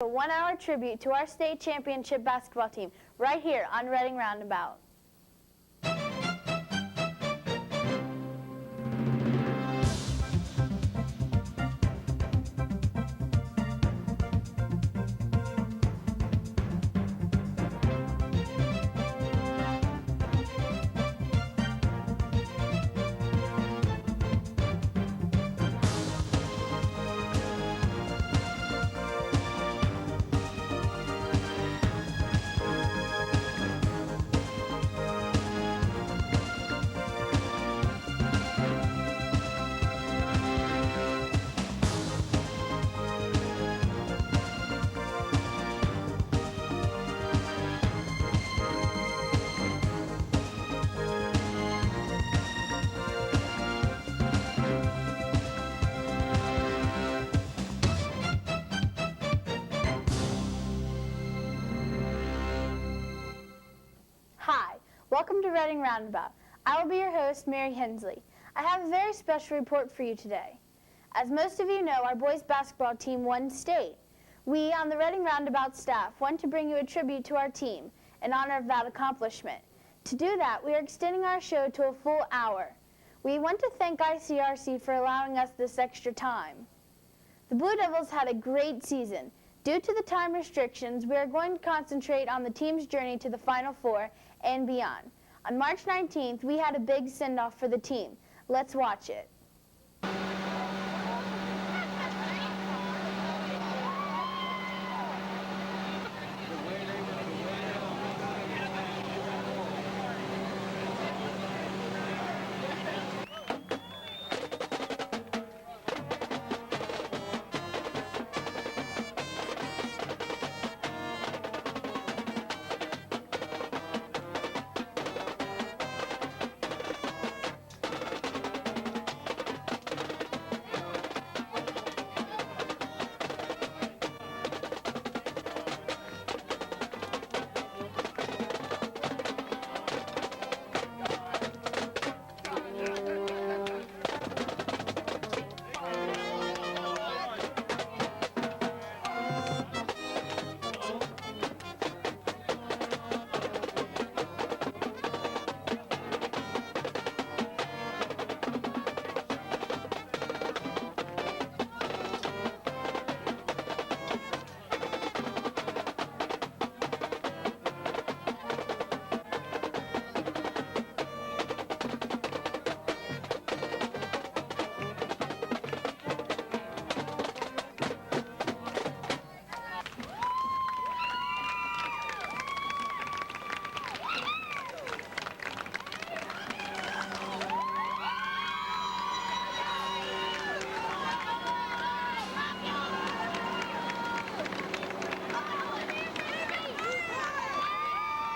A 1-hour tribute to our state championship basketball team right here on Reading Roundabout. Hi, welcome to Reading Roundabout. I will be your host, Mary Hensley. I have a very special report for you today. As most of you know, our boys basketball team won state. We, on the Reading Roundabout staff, want to bring you a tribute to our team in honor of that accomplishment. To do that, we are extending our show to a full hour. We want to thank ICRC for allowing us this extra time. The Blue Devils had a great season. Due to the time restrictions, we are going to concentrate on the team's journey to the Final Four and beyond. On March 19th, we had a big send-off for the team. Let's watch it.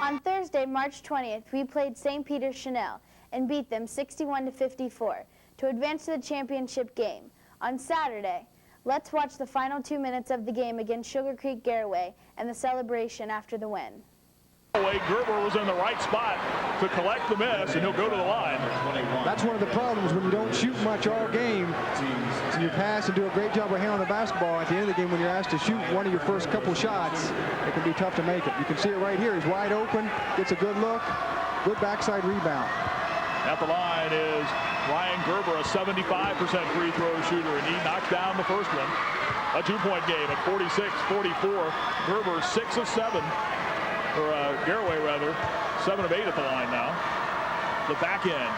On Thursday, March 20th, we played St. Peter's Chanel and beat them 61-54 to advance to the championship game. On Saturday, let's watch the final 2 minutes of the game against Sugar Creek Garaway and the celebration after the win. Gerber was in the right spot to collect the miss, and he'll go to the line. That's one of the problems when you don't shoot much all game. You pass and do a great job of handling the basketball. At the end of the game, when you're asked to shoot one of your first couple shots, it can be tough to make it. You can see it right here. He's wide open, gets a good look, good backside rebound. At the line is Ryan Gerber, a 75% free throw shooter, and he knocked down the first one. A two-point game at 46-44. Gerber 6 of 7. Or Garaway rather, 7 of 8 at the line now. The back end,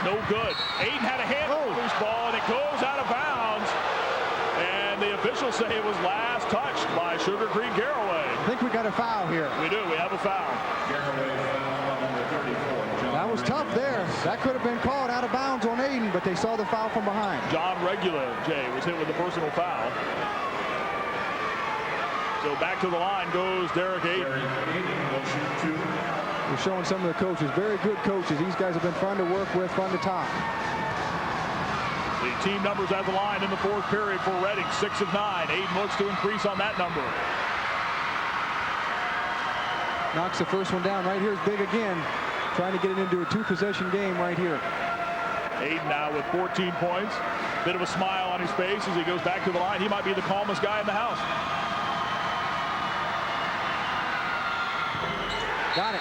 no good. Aiden had a hand on the loose ball, and it goes out of bounds. And the officials say it was last touched by Sugar Creek Garaway. I think we got a foul here. We do. We have a foul. That was tough there. That could have been called out of bounds on Aiden, but they saw the foul from behind. John Regula, Jay, was hit with a personal foul. So back to the line goes Derek Aiden. We're showing some of the coaches, very good coaches. These guys have been fun to work with, fun to talk. The team numbers at the line in the fourth period for Reading, 6 of 9. Aiden looks to increase on that number. Knocks the first one down. Right here is big again, trying to get it into a two-possession game right here. Aiden now with 14 points. Bit of a smile on his face as he goes back to the line. He might be the calmest guy in the house. Got it.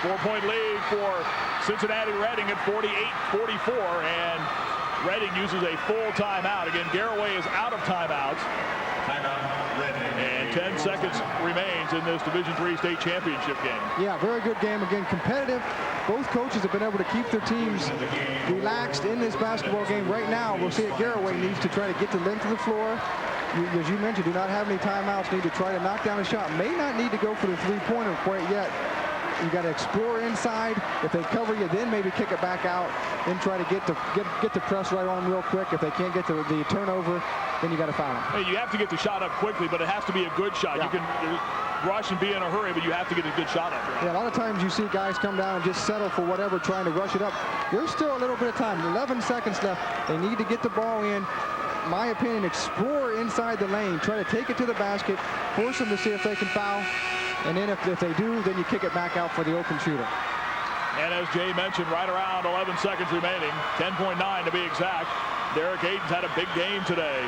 4-point lead for Cincinnati Reading at 48-44, and Reading uses a full timeout. Again, Garraway is out of timeouts. And 10 seconds remains in this Division III state championship game. Yeah, very good game. Again, competitive. Both coaches have been able to keep their teams relaxed in this basketball game. Right now, we'll see that Garraway needs to try to get the length of the floor. As you mentioned, do not have any timeouts. Need to try to knock down a shot. May not need to go for the three-pointer quite yet. You got to explore inside. If they cover you, then maybe kick it back out. Then try to get the press right on them real quick. If they can't get the turnover, then you got to foul them. Hey, you have to get the shot up quickly, but it has to be a good shot. Yeah. You can rush and be in a hurry, but you have to get a good shot up. Yeah, a lot of times you see guys come down and just settle for whatever, trying to rush it up. There's still a little bit of time. 11 seconds left. They need to get the ball in. My opinion, explore inside the lane. Try to take it to the basket. Force them to see if they can foul. And then if they do, then you kick it back out for the open shooter. And as Jay mentioned, right around 11 seconds remaining, 10.9 to be exact. Derek Aiden's had a big game today.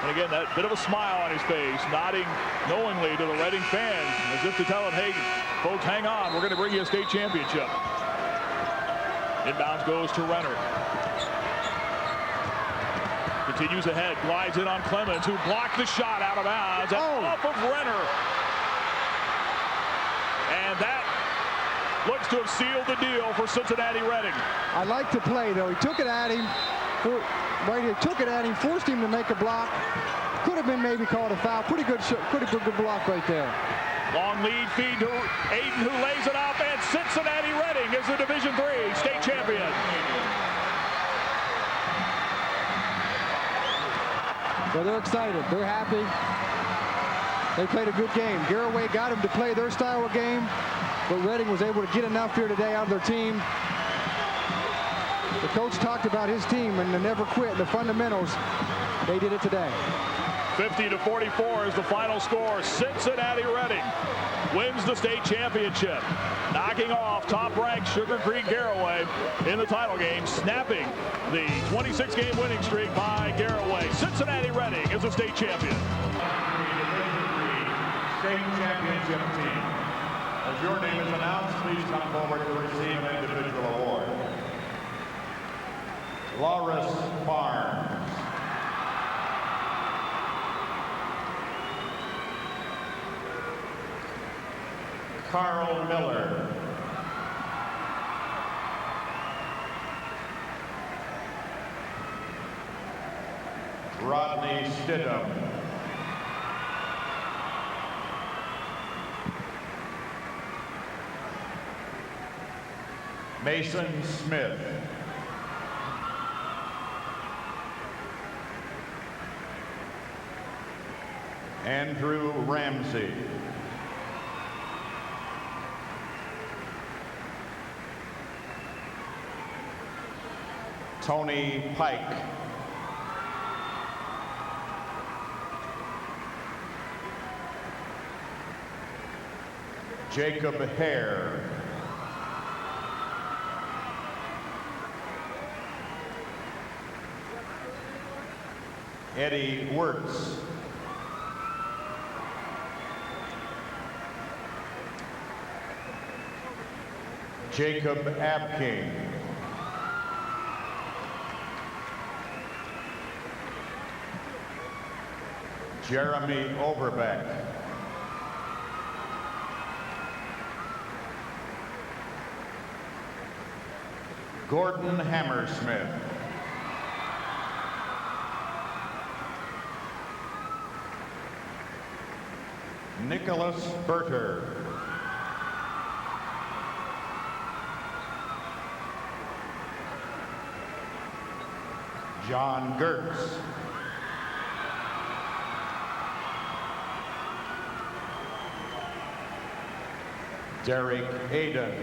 And again, that bit of a smile on his face, nodding knowingly to the Reading fans, as if to tell them, hey, folks, hang on, we're going to bring you a state championship. Inbounds goes to Renner. Continues ahead, glides in on Clemens, who blocked the shot out of bounds. Off of Renner. And that looks to have sealed the deal for Cincinnati Reading. I like the play, though. He took it at him. Took it at him, forced him to make a block. Could have been maybe called a foul. Pretty good block right there. Long lead feed to Aiden, who lays it up, and Cincinnati Reading is the Division III state champion. So they're excited. They're happy. They played a good game. Garraway got them to play their style of game, but Reading was able to get enough here today out of their team. The coach talked about his team and the never quit, the fundamentals. They did it today. 50-44 is the final score. Cincinnati Reading wins the state championship, knocking off top-ranked Sugar Creek Garraway in the title game, snapping the 26-game winning streak by Garraway. Cincinnati Reading is the state champion. State championship team. As your name is announced, please come forward to receive an individual award. Loris Barnes. Carl Miller. Rodney Stidham. Mason Smith. Andrew Ramsey. Tony Pike. Jacob Hare. Eddie Wirtz. Jacob Abking. Jeremy Overbeck. Gordon Hammersmith. Nicholas Berter. John Gertz. Derek Aiden.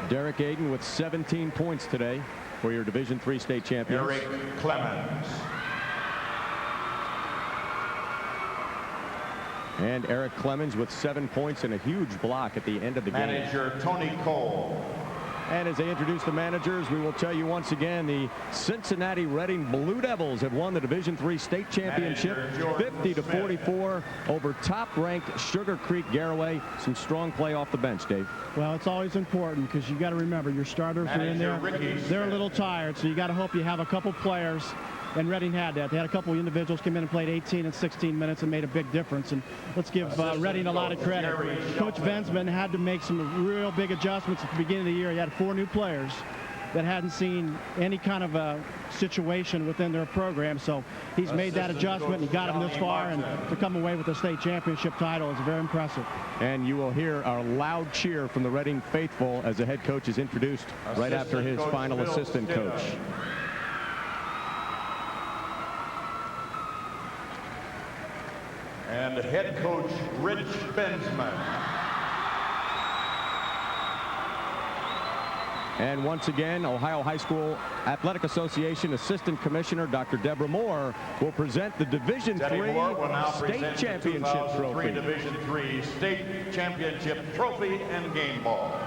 Derek Aiden with 17 points today for your Division III state champions. Eric Clemens. And Eric Clemens with 7 points and a huge block at the end of the game. Manager Tony Cole. And as they introduce the managers, we will tell you once again, the Cincinnati Reading Blue Devils have won the Division III state championship 50-44 over top-ranked Sugar Creek Garaway. Some strong play off the bench, Dave. Well, it's always important because you got to remember your starters are in there. They're a little tired, so you got to hope you have a couple players. And Reading had that. They had a couple of individuals come in and played 18 and 16 minutes and made a big difference. And let's give Reading a lot of credit. Coach Bensman had to make some real big adjustments at the beginning of the year. He had 4 new players that hadn't seen any kind of a situation within their program. So he's made that adjustment and got them this far. And to come away with the state championship title is very impressive. And you will hear our loud cheer from the Reading faithful as the head coach is introduced right after his final assistant coach. And head coach Rich Bensman. And once again, Ohio High School Athletic Association Assistant Commissioner Dr. Deborah Moore will present the Division III State Championship Trophy. Division III State Championship Trophy and game ball.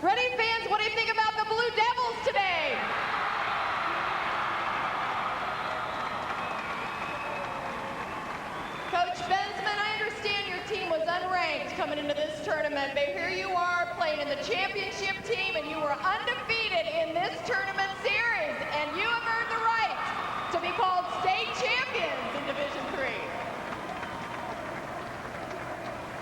Reading fans, what do you think about the Blue Devils today? Coach Bensman, I understand your team was unranked coming into this tournament, but here you are playing in the championship team, and you were undefeated in this tournament series, and you have earned the right to be called state champions in Division III.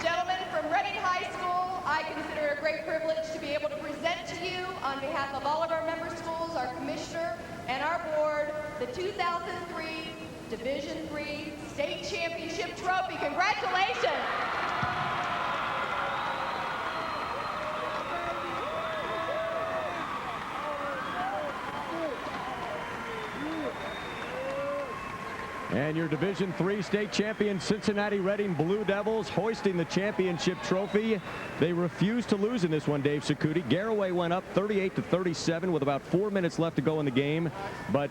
Gentlemen, from Reading High School, I consider it a great privilege to be able to present to you, on behalf of all of our member schools, our commissioner, and our board, the 2003 Division III State Championship Trophy. Congratulations! And your Division III state champion Cincinnati Reading Blue Devils hoisting the championship trophy. They refused to lose in this one, Dave Cicutti. Garaway went up 38-37 with about 4 minutes left to go in the game, but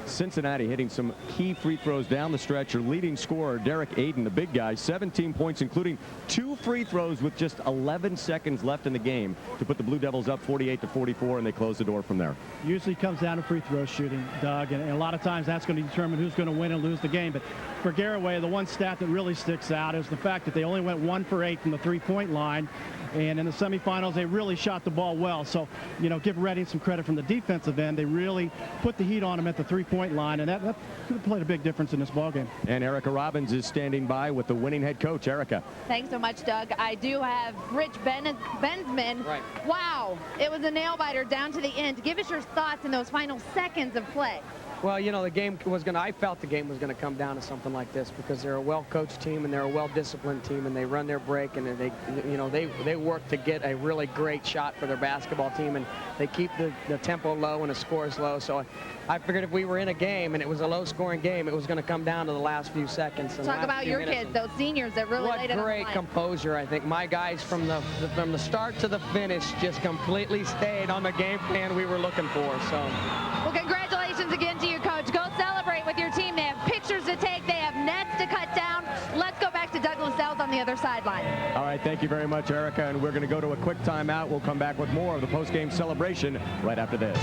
Cincinnati hitting some key free throws down the stretch. Your leading scorer, Derek Aiden, the big guy, 17 points, including 2 free throws with just 11 seconds left in the game to put the Blue Devils up 48-44, and they close the door from there. Usually comes down to free throw shooting, Doug, and a lot of times that's going to determine who's going to win and lose the game. But for Garaway, the one stat that really sticks out is the fact that they only went 1 for 8 from the three-point line. And in the semifinals, they really shot the ball well. So, you know, give Reading some credit from the defensive end. They really put the heat on them at the three-point line, and that could have played a big difference in this ballgame. And Erica Robbins is standing by with the winning head coach. Erica. Thanks so much, Doug. I do have Rich Bensman. Right. Wow, it was a nail-biter down to the end. Give us your thoughts in those final seconds of play. Well, you know, the game was going to, I felt the game was going to come down to something like this because they're a well-coached team and they're a well-disciplined team, and they run their break, and they, you know, they work to get a really great shot for their basketball team, and they keep the tempo low and the scores low. So I figured if we were in a game and it was a low-scoring game, it was going to come down to the last few seconds. Talk about your kids, those seniors that really laid it on the line. What great composure, I think. My guys from the start to the finish just completely stayed on the game plan we were looking for. So. Well, congratulations again to you, Coach. Go celebrate with your team. They have pictures to take. They have nets to cut down. Let's go back to Douglas Sells on the other sideline. All right, thank you very much, Erica, and we're going to go to a quick timeout. We'll come back with more of the post-game celebration right after this.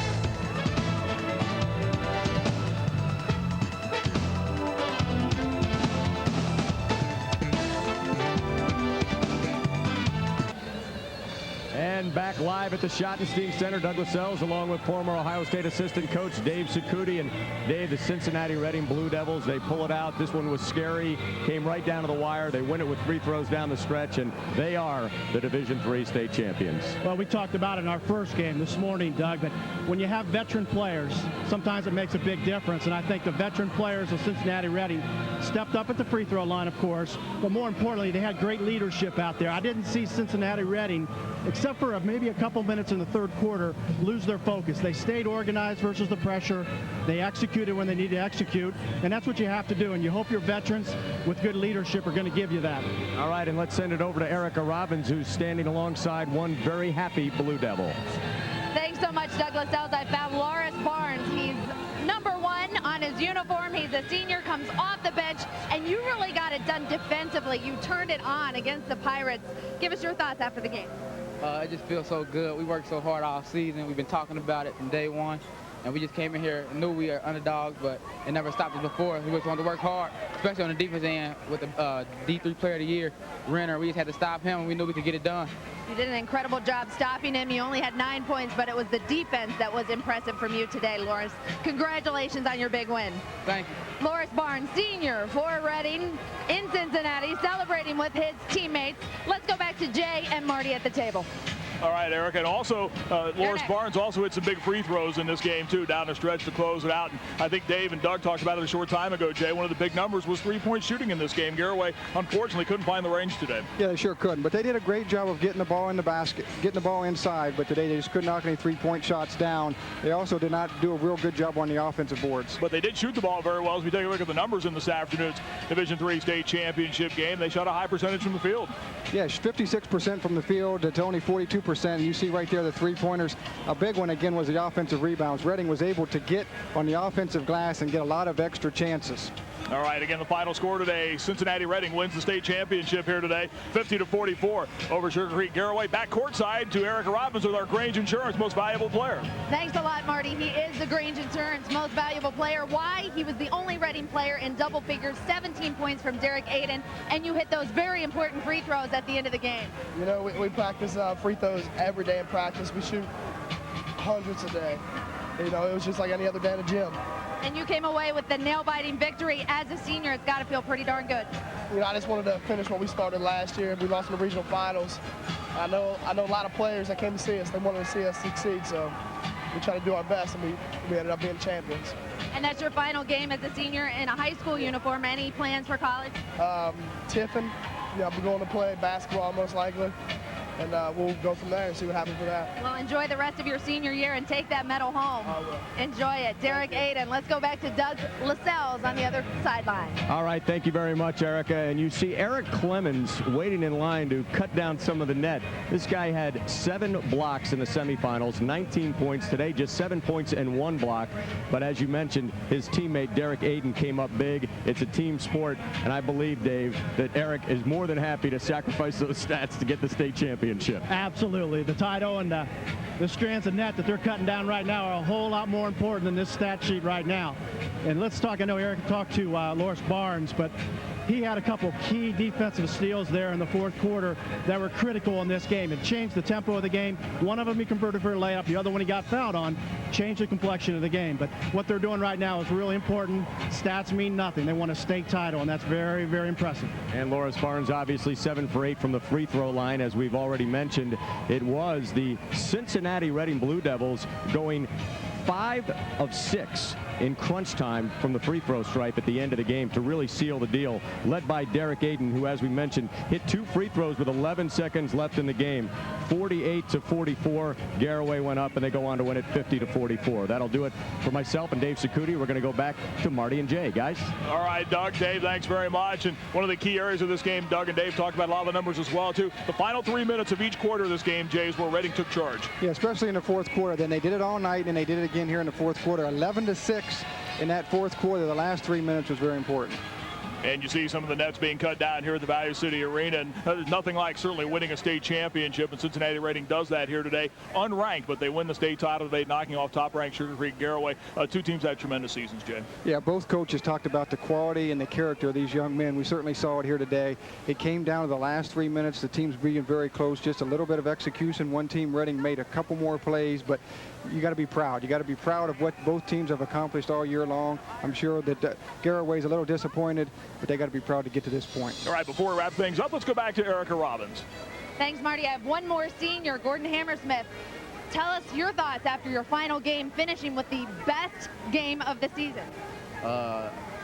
And back live at the Schottenstein Center, Douglas Sells, along with former Ohio State assistant coach Dave Cicutti. And Dave, the Cincinnati Reading Blue Devils, they pull it out. This one was scary, came right down to the wire. They win it with free throws down the stretch, and they are the Division III state champions. Well, we talked about it in our first game this morning, Doug, but when you have veteran players, sometimes it makes a big difference. And I think the veteran players of Cincinnati Reading stepped up at the free throw line, of course, but more importantly, they had great leadership out there. I didn't see Cincinnati Reading, except for maybe a couple minutes in the third quarter, lose their focus. They stayed organized versus the pressure. They executed when they need to execute, and that's what you have to do. And you hope your veterans with good leadership are going to give you that. All right, and let's send it over to Erica Robbins, who's standing alongside one very happy Blue Devil. Thanks so much, Douglas Sells. I found Loris Barnes. He's #1 on his his uniform. He's a senior, comes off the bench, and you really got it done defensively. You turned it on against the Pirates. Give us your thoughts after the game. It just feels so good. We worked so hard all season. We've been talking about it from day one. And we just came in here and knew we are underdogs, but it never stopped us before. We just wanted to work hard, especially on the defense end with the D3 Player of the Year, Renner. We just had to stop him, and we knew we could get it done. You did an incredible job stopping him. You only had 9 points, but it was the defense that was impressive from you today, Loris. Congratulations on your big win. Thank you. Loris Barnes, senior for Reading in Cincinnati, celebrating with his teammates. Let's go back to Jay and Marty at the table. All right, Eric, and also Loris Barnes also hit some big free throws in this game, too, down the stretch to close it out. And I think Dave and Doug talked about it a short time ago, Jay. One of the big numbers was three-point shooting in this game. Garraway, unfortunately, couldn't find the range today. Yeah, they sure couldn't, but they did a great job of getting the ball in the basket, getting the ball inside, but today they just couldn't knock any three-point shots down. They also did not do a real good job on the offensive boards. But they did shoot the ball very well. As we take a look at the numbers in this afternoon's Division III state championship game, they shot a high percentage from the field. Yeah, 56% from the field to only 42%. You see right there the three-pointers. A big one, again, was the offensive rebounds. Reading was able to get on the offensive glass and get a lot of extra chances. All right, again, the final score today, Cincinnati Reading wins the state championship here today, 50-44 over Sugar Creek. Garraway back courtside to Erica Robbins with our Grange Insurance Most Valuable Player. Thanks a lot, Marty. He is the Grange Insurance Most Valuable Player. Why? He was the only Reading player in double figures, 17 points from Derek Aiden, and you hit those very important free throws at the end of the game. You know, we practice free throws every day in practice. We shoot hundreds a day. You know, it was just like any other day in the gym. And you came away with the nail-biting victory as a senior. It's got to feel pretty darn good. You know, I just wanted to finish what we started last year. We lost in the regional finals. I know a lot of players that came to see us. They wanted to see us succeed, so we tried to do our best, and we ended up being champions. And that's your final game as a senior in a high school uniform. Any plans for college? Tiffin. Yeah, I'll be going to play basketball most likely. And we'll go from there and see what happens with that. Well, enjoy the rest of your senior year and take that medal home. I will. Enjoy it. Derek Aiden. Let's go back to Doug Lascelles on the other sideline. All right, thank you very much, Erica. And you see Eric Clemens waiting in line to cut down some of the net. This guy had 7 blocks in the semifinals, 19 points today, just 7 points and 1 block. But as you mentioned, his teammate Derek Aiden came up big. It's a team sport, and I believe, Dave, that Eric is more than happy to sacrifice those stats to get the state championship. Absolutely. The title and the strands of net that they're cutting down right now are a whole lot more important than this stat sheet right now. And let's talk, I know Eric talked to Loris Barnes, but he had a couple key defensive steals there in the fourth quarter that were critical in this game. It changed the tempo of the game. One of them he converted for a layup. The other one he got fouled on, changed the complexion of the game. But what they're doing right now is really important. Stats mean nothing. They want a state title, and that's very, very impressive. And Loris Barnes obviously 7 for 8 from the free throw line. As we've already mentioned, it was the Cincinnati Reading Blue Devils going 5 of 6 in crunch time from the free throw stripe at the end of the game to really seal the deal, led by Derek Aiden, who, as we mentioned, hit 2 free throws with 11 seconds left in the game. 48-44. Garraway went up, and they go on to win it 50-44. That'll do it for myself and Dave Cicutti. We're going to go back to Marty and Jay, guys. All right, Doug, Dave, thanks very much. And one of the key areas of this game, Doug and Dave talked about a lot of the numbers as well, too. The final 3 minutes of each quarter of this game, Jay, is where Reading took charge. Yeah, especially in the fourth quarter. Then they did it all night, and they did it again here in the fourth quarter. 11-6 in that fourth quarter. The last 3 minutes was very important. And you see some of the nets being cut down here at the Value City Arena. And there's nothing like certainly winning a state championship. And Cincinnati Reading does that here today. Unranked, but they win the state title today, knocking off top-ranked Sugar Creek Garraway. 2 teams had tremendous seasons, Jay. Yeah, both coaches talked about the quality and the character of these young men. We certainly saw it here today. It came down to the last 3 minutes. The teams being very close, just a little bit of execution. One team, Reading, made a couple more plays, but you got to be proud. You got to be proud of what both teams have accomplished all year long. I'm sure that Garraway's a little disappointed, but they got to be proud to get to this point. All right, before we wrap things up, let's go back to Erica Robbins. Thanks, Marty. I have one more senior, Gordon Hammersmith. Tell us your thoughts after your final game, finishing with the best game of the season.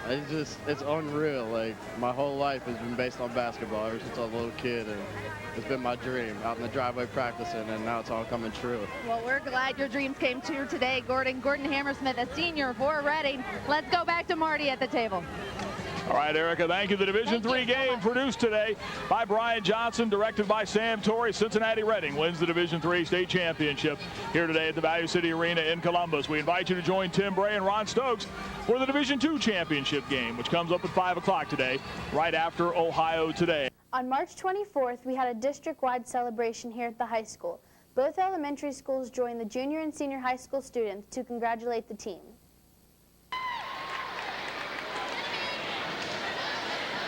It's unreal. Like, my whole life has been based on basketball ever since I was a little kid, and it's been my dream, out in the driveway practicing, and now it's all coming true. Well, we're glad your dreams came true today, Gordon. Gordon Hammersmith, a senior for Reading. Let's go back to Marty at the table. All right, Erica, thank you. The Division III game produced today by Brian Johnson, directed by Sam Torrey. Cincinnati Redding wins the Division III state championship here today at the Value City Arena in Columbus. We invite you to join Tim Bray and Ron Stokes for the Division II championship game, which comes up at 5 o'clock today, right after Ohio Today. On March 24th, we had a district-wide celebration here at the high school. Both elementary schools joined the junior and senior high school students to congratulate the team.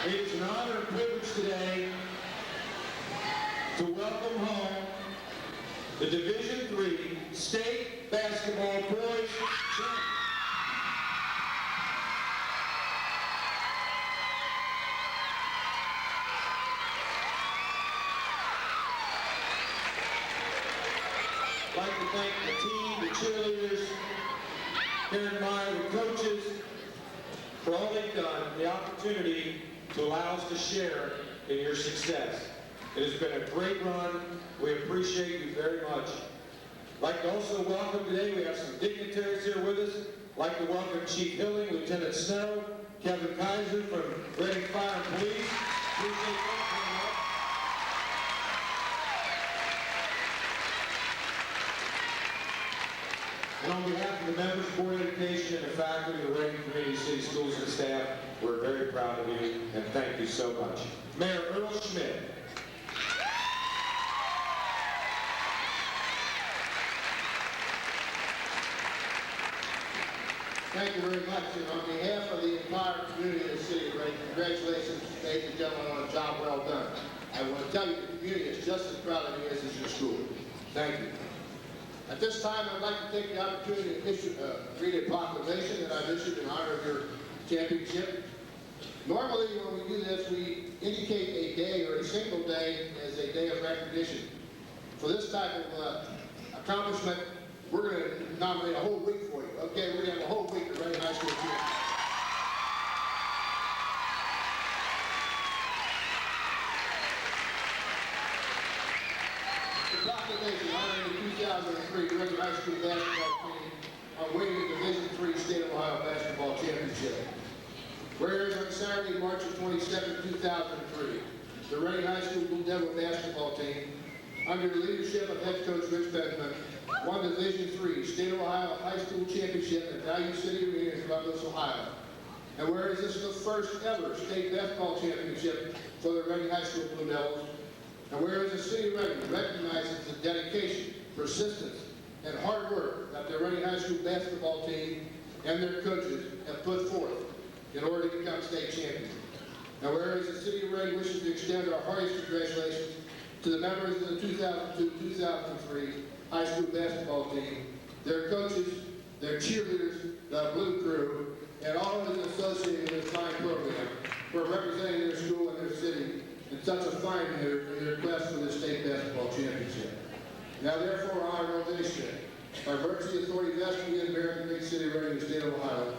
It is an honor and privilege today to welcome home the Division III State Basketball Boys Champions. I'd like to thank the team, the cheerleaders, Karen Meyer, the coaches, for all they've done, the opportunity to allow us to share in your success. It has been a great run. We appreciate you very much. I'd like to also welcome today, we have some dignitaries here with us. I'd like to welcome Chief Hilling, Lieutenant Snow, Kevin Kaiser from Reading Fire and Police. Appreciate that very much. And on behalf of the members, Board of Education, and the faculty of the Reading Community City Schools and staff, we're very proud of you, and thank you so much. Mayor Earl Schmidt. Thank you very much. And on behalf of the entire community of the city of Reading, congratulations, ladies and gentlemen, on a job well done. I want to tell you the community is just as proud of you as is your school. Thank you. At this time, I'd like to take the opportunity to read a proclamation that I've issued in honor of your championship. Normally, when we do this, we indicate a day or a single day as a day of recognition. For this type of accomplishment, we're going to nominate a whole week for you. Okay, we're going to have a whole week of Reading High School here. The proclamation honoring the 2003 Reading High School basketball team on winning the Division III State of Ohio Basketball Championship. Whereas on Saturday, March 22, 2003, the Reading High School Blue Devil basketball team, under the leadership of head coach Rich Benjamin, won the Division III State of Ohio High School Championship at Value City Arena in Columbus, Ohio. And whereas this is the first ever state basketball championship for the Reading High School Blue Devils, and whereas the city of Reading recognizes the dedication, persistence, and hard work that the Reading High School basketball team and their coaches have put forth in order to become state champions. Now, whereas the city of Reading wishes to extend our heartiest congratulations to the members of the 2002-2003 high school basketball team, their coaches, their cheerleaders, the Blue Crew, and all of those associated with this fine program for representing their school and their city in such a fine manner in their quest for the state basketball championship. Now, therefore, Honorable Day Schmidt, by virtue of the authority vested in me as mayor of the great city of Reading, the state of Ohio,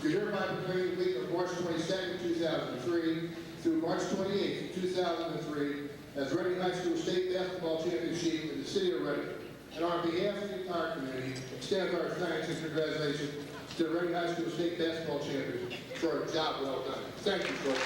do hereby proclaim the week of March 22nd, 2003 through March 28th, 2003 as Reading High School State Basketball Championship in the city of Reading. And on behalf of the entire community, extend our thanks and congratulations to the Reading High School State Basketball Champions for a job well done. Thank you, folks.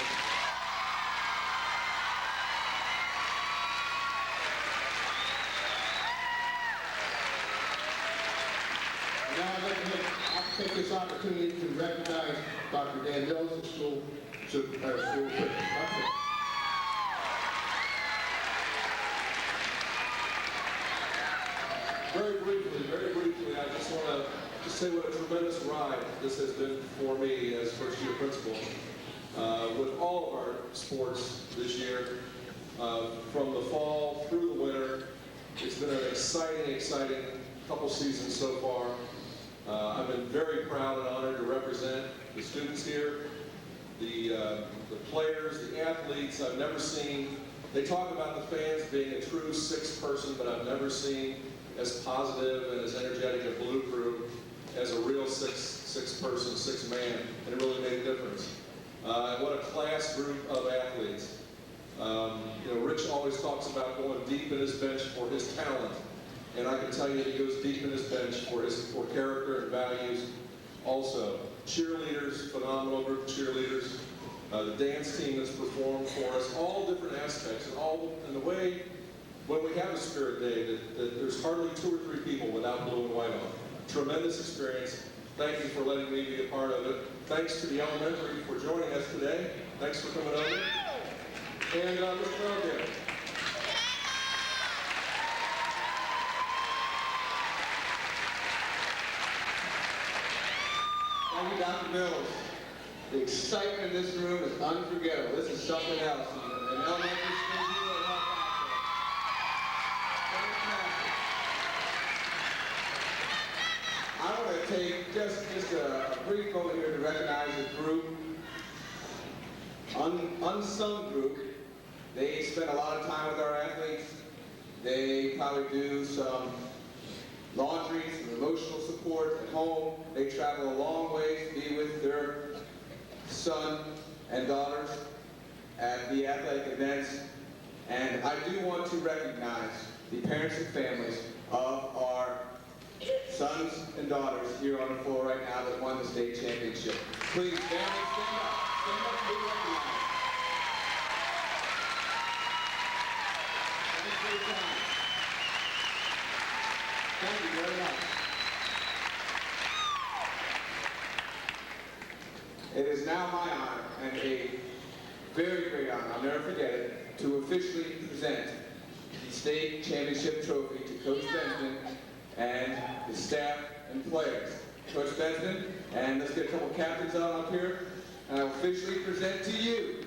Now I'd like to take this opportunity to recognize Dr. Dan Mills, the school principal. Very briefly, I just want to say what a tremendous ride this has been for me as first-year principal. With all of our sports this year, from the fall through the winter, it's been an exciting couple seasons so far. I've been very proud and honored to represent the students here, the players, the athletes. I've never seen, they talk about the fans being a true sixth person, but I've never seen as positive and as energetic a Blue Crew as a real six person, six man, and it really made a difference. What a class group of athletes. Rich always talks about going deep in his bench for his talent, and I can tell you he goes deep in his bench for character and values also. Cheerleaders, phenomenal group of cheerleaders. the dance team that's performed for us, all different aspects, and the way when we have a Spirit Day that there's hardly 2 or 3 people without blue and white on. Tremendous experience. Thank you for letting me be a part of it. Thanks to the elementary for joining us today. Thanks for coming over. And Mr. Roundabout. Thank you, Dr. Mills. The excitement in this room is unforgettable. This is something else. An elementary school hero and all that. I want to take just a brief moment here to recognize a group, unsung group. They spend a lot of time with our athletes. They probably do some laundry, some emotional support at home. They travel a long way to be with their son and daughters at the athletic events. And I do want to recognize the parents and families of our sons and daughters here on the floor right now that won the state championship. Please, families, stand up. Stand up and be recognized. Thank you for your time. Thank you very much. It is now my honor and a very great honor, I'll never forget it, to officially present the state championship trophy to Coach Benjamin and the staff and players. Coach Benjamin, and let's get a couple captains on up here, and I officially present to you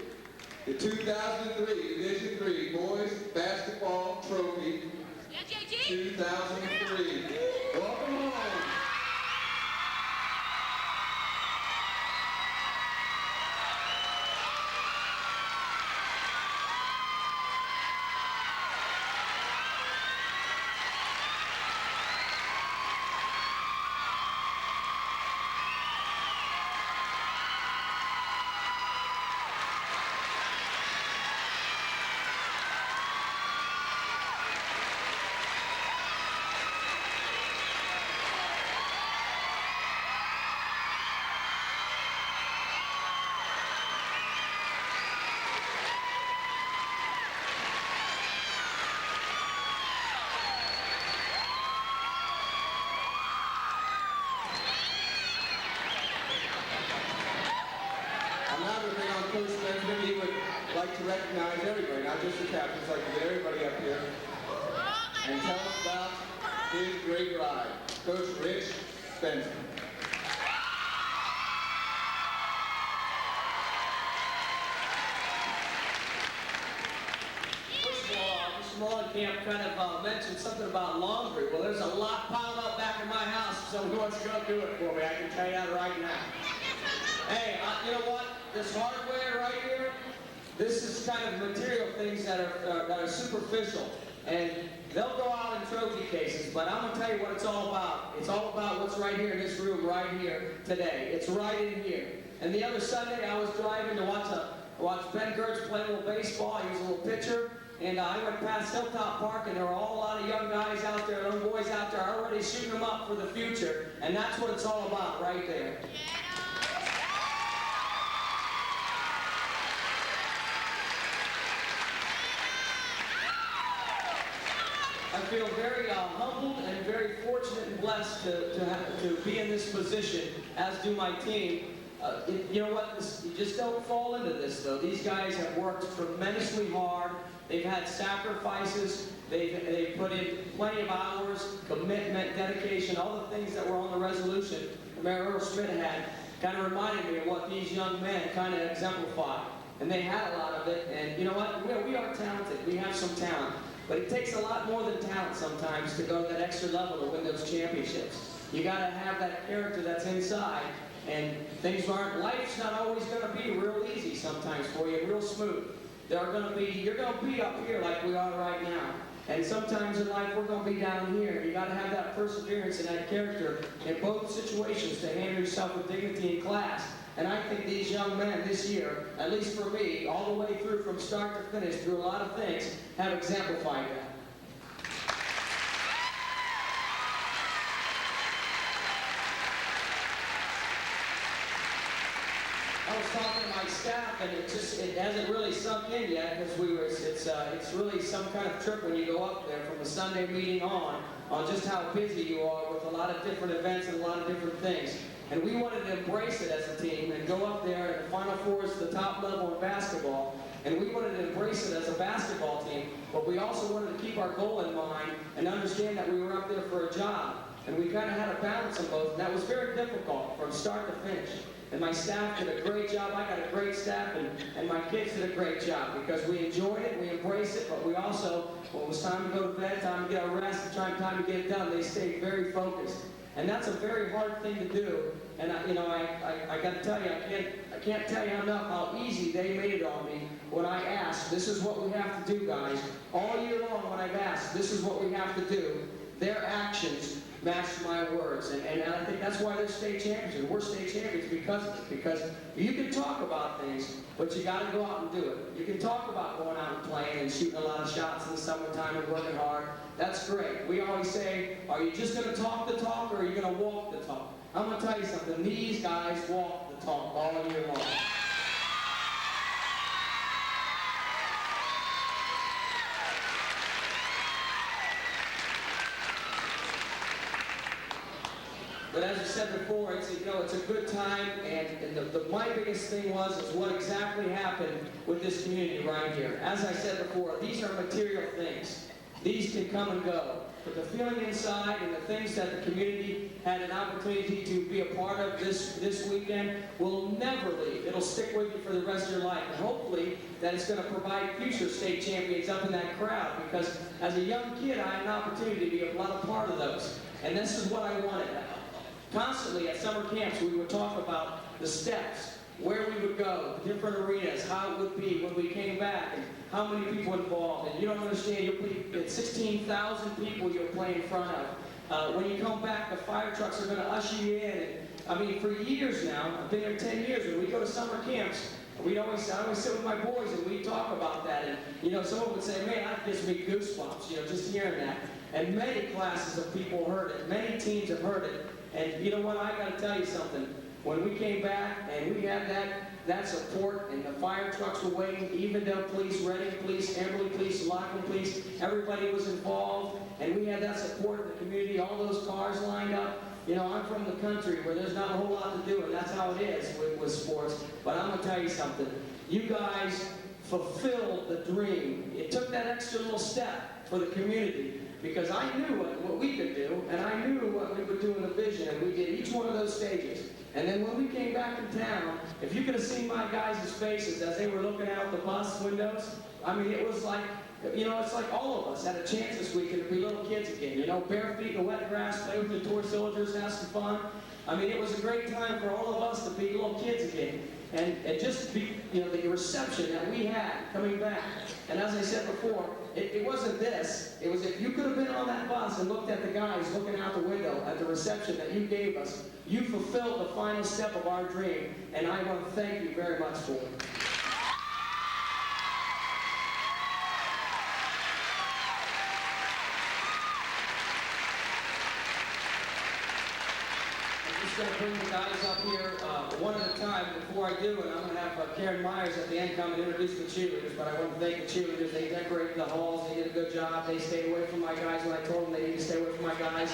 the 2003 Division III Boys Basketball Trophy 2003. Welcome home. Coach Benjamin, he would like to recognize everybody, not just the captains, like to get everybody up here and tell us about his great ride. Coach Rich Benjamin. Mr. Mollenkamp kind of mentioned something about laundry. Well, there's a lot piled up back in my house, so who wants to go do it for me? I can tell you that right now. Hey, you know what? This hardware right here, this is kind of material things that are superficial. And they'll go out in trophy cases, but I'm going to tell you what it's all about. It's all about what's right here in this room, right here today. It's right in here. And the other Sunday, I was driving to watch Ben Gertz play a little baseball. He was a little pitcher. And I went past Hilltop Park, and there were a whole lot of young guys out there, young boys out there already shooting them up for the future. And that's what it's all about right there. I feel very humbled and very fortunate and blessed to be in this position, as do my team. You know what? You just don't fall into this, though. These guys have worked tremendously hard. They've had sacrifices. They've put in plenty of hours, commitment, dedication, all the things that were on the resolution Mayor Earl Schmidt had kind of reminded me of what these young men kind of exemplify. And they had a lot of it. And you know what? We are talented. We have some talent. But it takes a lot more than talent sometimes to go to that extra level to win those championships. You got to have that character that's inside. And life's not always going to be real easy sometimes for you, real smooth. You're going to be up here like we are right now. And sometimes in life, we're going to be down here. You got to have that perseverance and that character in both situations to handle yourself with dignity and class. And I think these young men this year, at least for me, all the way through from start to finish, through a lot of things, have exemplified that. I was talking to my staff, and it hasn't really sunk in yet because it's really some kind of trip when you go up there from the Sunday meeting on just how busy you are with a lot of different events and a lot of different things. And we wanted to embrace it as a team and go up there, and the Final Four is the top level in basketball. And we wanted to embrace it as a basketball team, but we also wanted to keep our goal in mind and understand that we were up there for a job. And we kind of had a balance on both, and that was very difficult from start to finish. And my staff did a great job. I got a great staff, and my kids did a great job because we enjoyed it, we embraced it, but we also, when it was time to go to bed, time to get our rest, and time to get it done, they stayed very focused. And that's a very hard thing to do. And I got to tell you, I can't tell you enough how easy they made it on me when I asked, this is what we have to do, guys. All year long when I've asked, this is what we have to do, their actions matched my words. And I think that's why they're state champions. And we're state champions because of it. Because you can talk about things, but you got to go out and do it. You can talk about going out and playing and shooting a lot of shots in the summertime and working hard. That's great. We always say, are you just going to talk the talk or are you going to walk the talk? I'm going to tell you something. These guys walk the talk all year long. But as I said before, it's a good time, and my biggest thing was what exactly happened with this community right here. As I said before, these are material things. These can come and go. But the feeling inside and the things that the community had an opportunity to be a part of this weekend will never leave. It'll stick with you for the rest of your life. And hopefully that it's going to provide future state champions up in that crowd, because as a young kid, I had an opportunity to be a lot of part of those. And this is what I wanted. Constantly at summer camps, we would talk about the steps, where we would go, different arenas, how it would be when we came back, and how many people involved. And you don't understand, it's 16,000 people you'll play in front of. When you come back, the fire trucks are going to usher you in. And, I mean, for years now, I've been here 10 years, when we go to summer camps, I always sit with my boys and we talk about that. And, someone would say, man, that gives me goosebumps, just hearing that. And many classes of people heard it. Many teams have heard it. And you know what, I got to tell you something. When we came back and we had that support, and the fire trucks were waiting, Evendale Police, Reading Police, Amberley Police, Lockwood Police, everybody was involved, and we had that support in the community, all those cars lined up. I'm from the country where there's not a whole lot to do, and that's how it is with sports. But I'm going to tell you something. You guys fulfilled the dream. It took that extra little step for the community. Because I knew what we could do, and I knew what we would do in the vision, and we did each one of those stages. And then when we came back in town, if you could have seen my guys' faces as they were looking out the bus windows, I mean, it was like, it's like all of us had a chance this weekend to be little kids again. Bare feet in the wet grass, play with the toy soldiers, have some fun. I mean, it was a great time for all of us to be little kids again. And just to be, the reception that we had coming back. And as I said before, it wasn't this. It was if you could have been on that bus and looked at the guys looking out the window at the reception that you gave us, you fulfilled the final step of our dream. And I want to thank you very much for it. I'm going to bring the guys up here one at a time. Before I do it, I'm going to have Karen Myers at the end come and introduce the cheerleaders. But I want to thank the cheerleaders. They decorated the halls. They did a good job. They stayed away from my guys when I told them they need to stay away from my guys.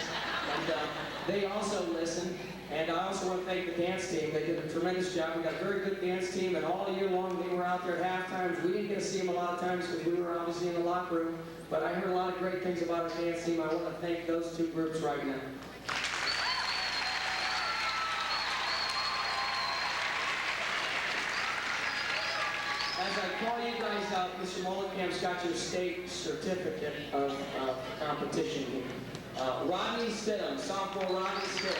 And they also listened. And I also want to thank the dance team. They did a tremendous job. We got a very good dance team. And all year long, they were out there at half times. We didn't get to see them a lot of times because we were obviously in the locker room. But I heard a lot of great things about our dance team. I want to thank those two groups right now. As I call you guys out, Mr. Mullencamp's got your state certificate of competition here. Rodney Stidham, sophomore Rodney Stidham.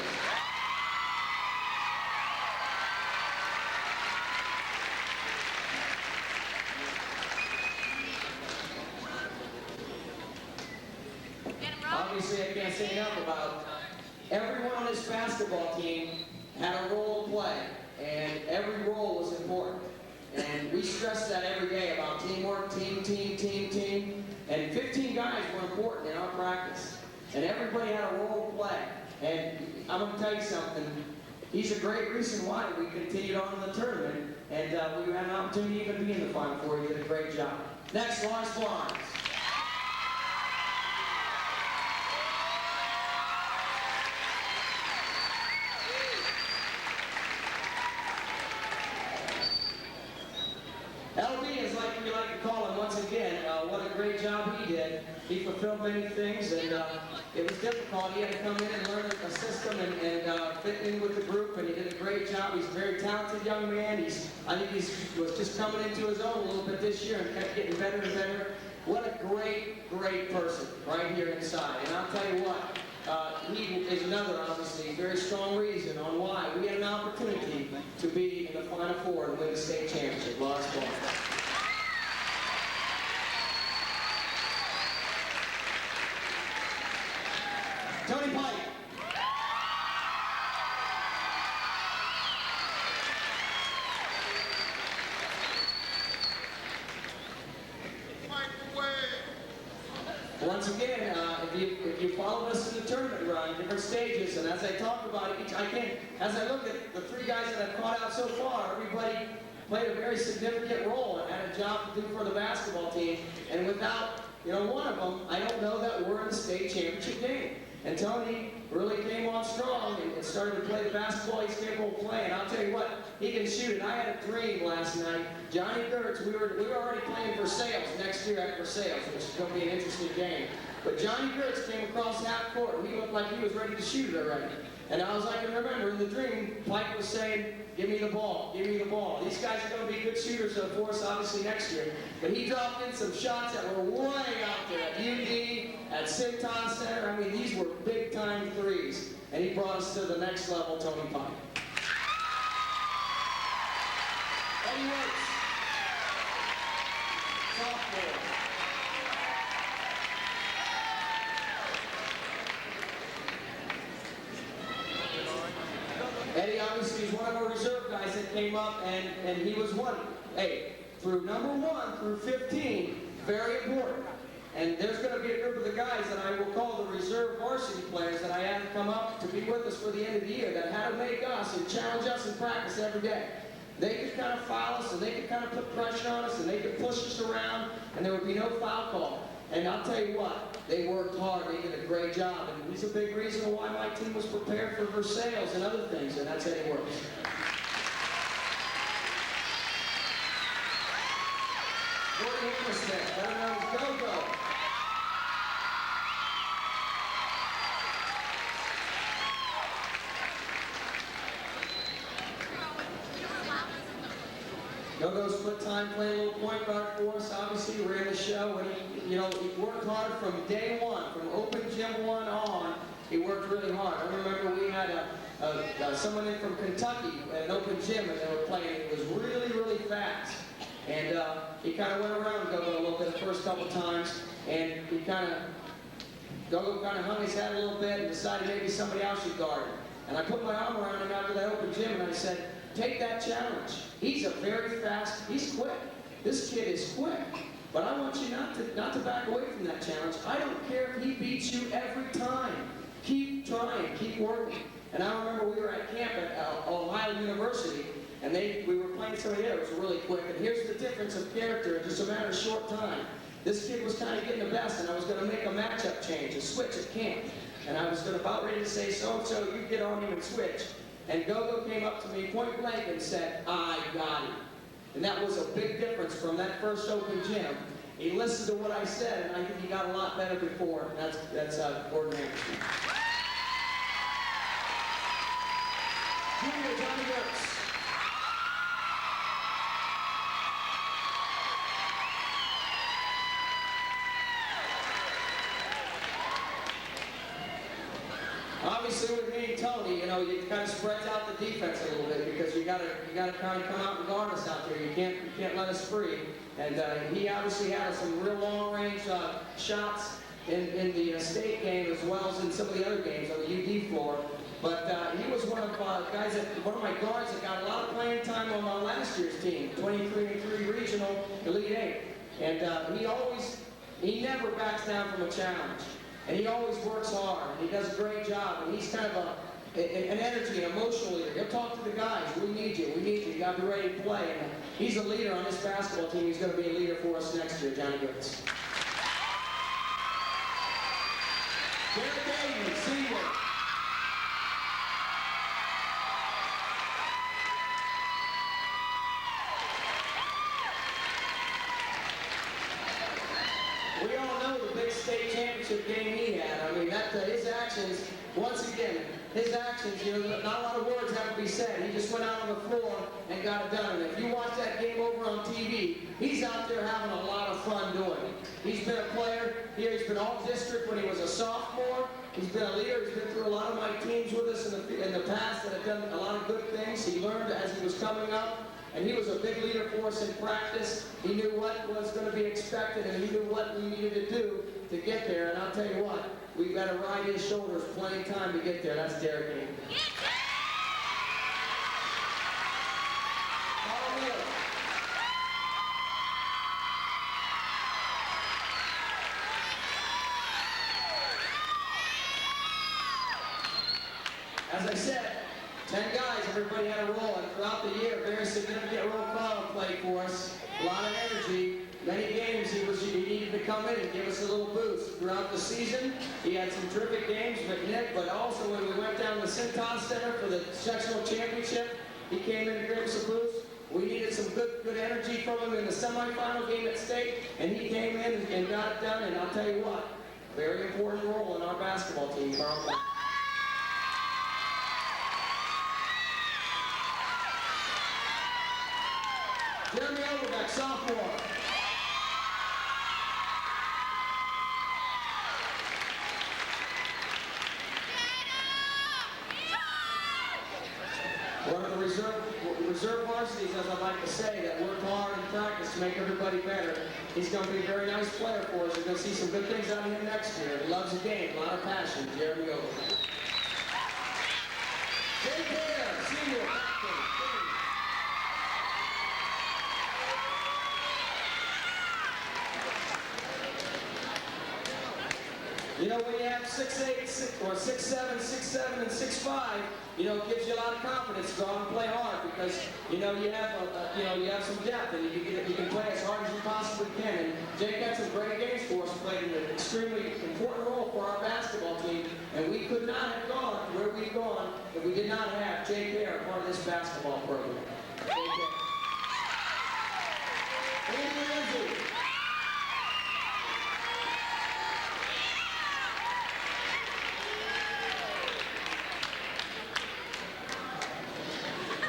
Obviously, I can't say enough about everyone on this basketball team had a role to play, and every role was important. And we stress that every day about teamwork, team. And 15 guys were important in our practice. And everybody had a role to play. And I'm going to tell you something. He's a great reason why we continued on in the tournament. And we had an opportunity to even be in the Final Four. You did a great job. Next, Lawrence Barnes. LB is like we like to call him once again. What a great job he did. He fulfilled many things, and it was difficult. He had to come in and learn a system and fit in with the group, and he did a great job. He's a very talented young man. I think he was just coming into his own a little bit this year and kept getting better and better. What a great, great person right here inside. And I'll tell you what, he is another, obviously, very strong reason on why we had an opportunity to be in the Final Four and win the state championship. Lawrence Barnes. Tony Pike. Once again, if you followed us in the tournament run, different stages, and as I talked about it, as I look at the three guys that I've caught out so far, everybody played a very significant role and had a job to do for the basketball team. And without, one of them, I don't know that we're in the state championship game. And Tony really came on strong and started to play the basketball he's capable of playing. I'll tell you what, he can shoot it. I had a dream last night. Johnny Gertz, we were already playing Versailles next year at Versailles, which is going to be an interesting game. But Johnny Gertz came across half court, and he looked like he was ready to shoot it already. And as I can remember in the dream, Pike was saying, give me the ball, give me the ball. These guys are going to be good shooters for us, obviously, next year. But he dropped in some shots that were way out there at UD, at Cintas Center. I mean, these were big-time threes. And he brought us to the next level, Tony Pike. Eddie Waits, sophomore. Eddie obviously is one of our reserve guys that came up, and he was one. Hey, through number 1 through 15, very important. And there's going to be a group of the guys that I will call the reserve varsity players that I had to come up to be with us for the end of the year that had to make us and challenge us in practice every day. They could kind of foul us, and they could kind of put pressure on us, and they could push us around, and there would be no foul call. And I'll tell you what, they worked hard. They did a great job. And he's a big reason why my team was prepared for Versailles and other things, and that's Eddie Works. Jordan Hammerstead, better known as Go-Go. Go-Go split time playing a little point guard for us. Obviously, ran the show, and he worked hard from day one, from open gym 1 on. He worked really hard. I remember we had someone in from Kentucky at an open gym, and they were playing. It was really, really fast. And he kind of went around Go-Go a little bit the first couple times, and Go-Go kind of hung his head a little bit and decided maybe somebody else should guard him. And I put my arm around him after that open gym, and I said, take that challenge. He's he's quick. This kid is quick. But I want you not to back away from that challenge. I don't care if he beats you every time. Keep trying, keep working. And I remember we were at camp at Ohio University, and we were playing somebody there. It was really quick. And here's the difference of character in just a matter of short time. This kid was kind of getting the best, and I was going to make a matchup change, a switch at camp. And I was about ready to say, so-and-so, you get on him and switch. And Go-Go came up to me point blank and said, I got him. And that was a big difference from that first open gym. He listened to what I said, and I think he got a lot better before. And that's Gordon Anderson. Junior Johnny Gertz. Obviously, with me and Tony, it kind of spreads out the defense a little bit because you gotta kind of come out and guard us out there. You can't let us free. And he obviously had some real long-range shots in the state game as well as in some of the other games on the UD floor. But he was one of my guards that got a lot of playing time on my last year's team, 23-3 regional Elite 8. And he never backs down from a challenge. And he always works hard, and he does a great job, and he's kind of an energy, an emotional leader. He'll talk to the guys. We need you. We need you. You got to be ready to play. And he's a leader on this basketball team. He's going to be a leader for us next year, Johnny Goods. Derek Aiden, senior. We all know the big state championship game he had. I mean, his actions, once again, his actions, you know, not a lot of words have to be said. He just went out on the floor and got it done. And if you watch that game over on TV, he's out there having a lot of fun doing it. He's been a player here. He's been all-district when he was a sophomore. He's been a leader. He's been through a lot of my teams with us in the past that have done a lot of good things. He learned as he was coming up. And he was a big leader for us in practice. He knew what was going to be expected, and he knew what we needed to do to get there. And I'll tell you what, we've got to ride his shoulders plenty of time to get there. That's Derek Aiden. As I said, 10 guys, everybody had a role, and throughout the year, very significant role Carl played for us. A lot of energy. Many games he needed to come in and give us a little boost. Throughout the season, he had some terrific games, but also when we went down to Cintas Center for the sectional championship, he came in and gave us a boost. We needed some good energy from him in the semifinal game at state, and he came in and got it done, and I'll tell you what, very important role in our basketball team, Carl. Jeremy Overbeck, sophomore. One of the reserve varsities, as I like to say, that work hard in practice to make everybody better. He's going to be a very nice player for us. You're going to see some good things out of him next year. He loves the game, a lot of passion. Jeremy Overbeck. Jay Bear, senior. You know, when you have 6'8", 6'7", 6'7", and 6'5", you know, it gives you a lot of confidence to go out and play hard because you know you have some depth and you can play as hard as you possibly can. And Jake had some great games for us, played an extremely important role for our basketball team, and we could not have gone where we've gone if we did not have Jake Hare part of this basketball program.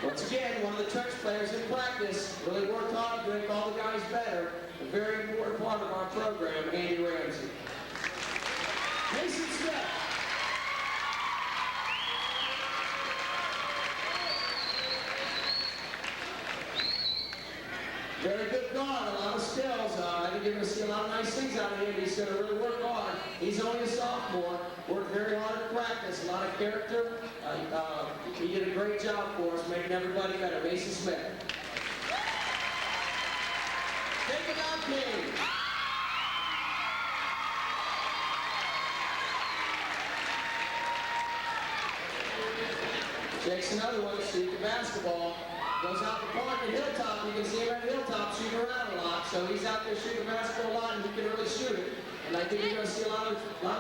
Once again, one of the trench players in practice, really worked hard to make all the guys better. A very important part of our program, Andy Ramsey. Mason Smith. Very good guard, a lot of skills. I think you're going to see a lot of nice things out of him. He's going to really work hard. He's only a sophomore. Worked very hard at practice. A lot of character. He did a great job for us, making everybody better. Mason Smith. Take it out, King. Jake's another one to shoot the basketball. Goes out the park at Hilltop. You can see him at Hilltop shooting around a lot. So he's out there shooting the basketball a lot, and he can really shoot it. And I think you're going to see a lot of